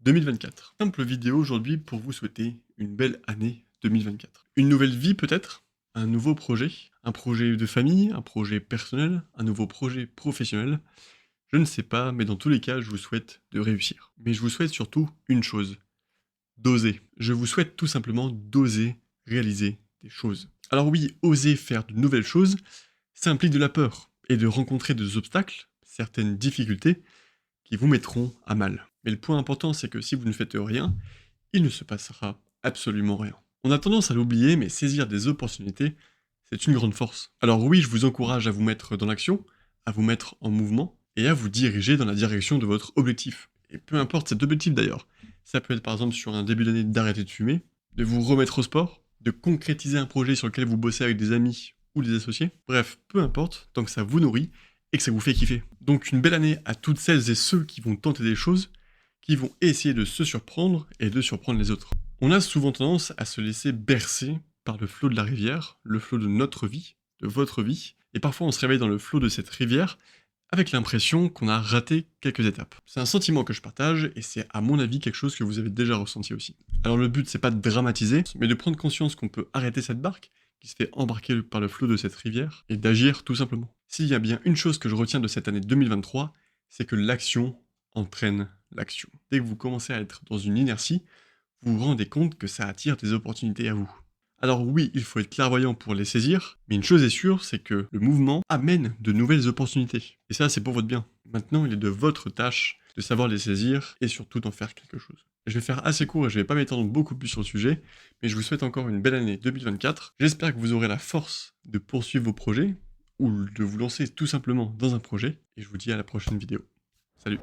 2024. Simple vidéo aujourd'hui pour vous souhaiter une belle année 2024. Une nouvelle vie peut-être, un nouveau projet, un projet de famille, un projet personnel, un nouveau projet professionnel. Je ne sais pas, mais dans tous les cas, je vous souhaite de réussir. Mais je vous souhaite surtout une chose, d'oser. Je vous souhaite tout simplement d'oser réaliser des choses. Alors oui, oser faire de nouvelles choses, ça implique de la peur et de rencontrer des obstacles, certaines difficultés, qui vous mettront à mal. Mais le point important, c'est que si vous ne faites rien, il ne se passera absolument rien. On a tendance à l'oublier, mais saisir des opportunités, c'est une grande force. Alors oui, je vous encourage à vous mettre dans l'action, à vous mettre en mouvement, et à vous diriger dans la direction de votre objectif. Et peu importe cet objectif d'ailleurs. Ça peut être par exemple sur un début d'année d'arrêter de fumer, de vous remettre au sport, de concrétiser un projet sur lequel vous bossez avec des amis ou des associés. Bref, peu importe, tant que ça vous nourrit et que ça vous fait kiffer. Donc une belle année à toutes celles et ceux qui vont tenter des choses, qui vont essayer de se surprendre et de surprendre les autres. On a souvent tendance à se laisser bercer par le flot de la rivière, le flot de notre vie, de votre vie, et parfois on se réveille dans le flot de cette rivière avec l'impression qu'on a raté quelques étapes. C'est un sentiment que je partage et c'est à mon avis quelque chose que vous avez déjà ressenti aussi. Alors le but c'est pas de dramatiser, mais de prendre conscience qu'on peut arrêter cette barque qui se fait embarquer par le flot de cette rivière et d'agir tout simplement. S'il y a bien une chose que je retiens de cette année 2023, c'est que l'action entraîne l'action. Dès que vous commencez à être dans une inertie, vous vous rendez compte que ça attire des opportunités à vous. Alors oui, il faut être clairvoyant pour les saisir, mais une chose est sûre, c'est que le mouvement amène de nouvelles opportunités. Et ça, c'est pour votre bien. Maintenant, il est de votre tâche de savoir les saisir et surtout d'en faire quelque chose. Je vais faire assez court et je vais pas m'étendre beaucoup plus sur le sujet, mais je vous souhaite encore une belle année 2024. J'espère que vous aurez la force de poursuivre vos projets ou de vous lancer tout simplement dans un projet et je vous dis à la prochaine vidéo. Salut!